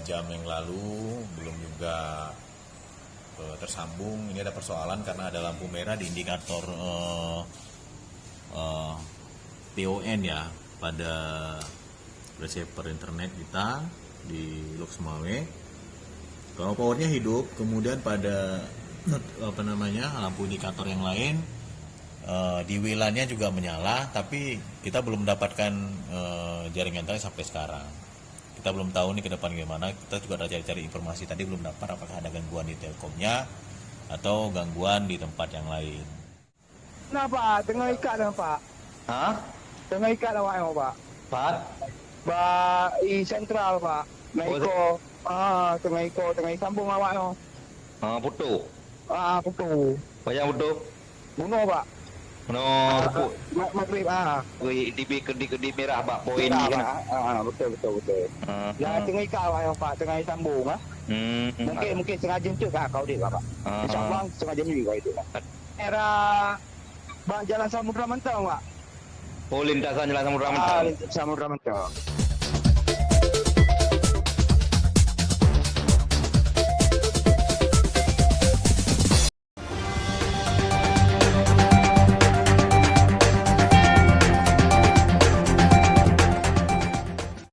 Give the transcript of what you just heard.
jam yang lalu belum juga tersambung. Ini ada persoalan karena ada lampu merah di indikator PON ya pada receiver internet kita di Lux Mawai. Kalau powernya hidup, kemudian pada lampu indikator yang lain di WLAN-nya juga menyala, tapi kita belum mendapatkan jaringan internet sampai sekarang. Kita belum tahu nih ke depan gimana. Kita juga ada cari-cari informasi tadi, belum dapat apakah ada gangguan di Telkomnya atau gangguan di tempat yang lain. Nah Pak, tengah ikat dah Pak. Hah? Tengah ikat dah Pak. Pak? Pak, i sentral Pak. Naiko. Tengah sambung awak no. Putu. Putu. Banyak putu. Bunuh Pak. No, putu. Maghrib Di merah Pak, poin merah, ni kan. Betul. Ya tengah ikat awak Pak, tengah sambung Mungkin setengah jam tu kau dia Pak. InsyaAllah setengah jam juga itu Pak. Era Jalan Samudra Mentang Pak. Oh, lintasan Jalan Samudra Mentang. Lintasan Samudra Mentang.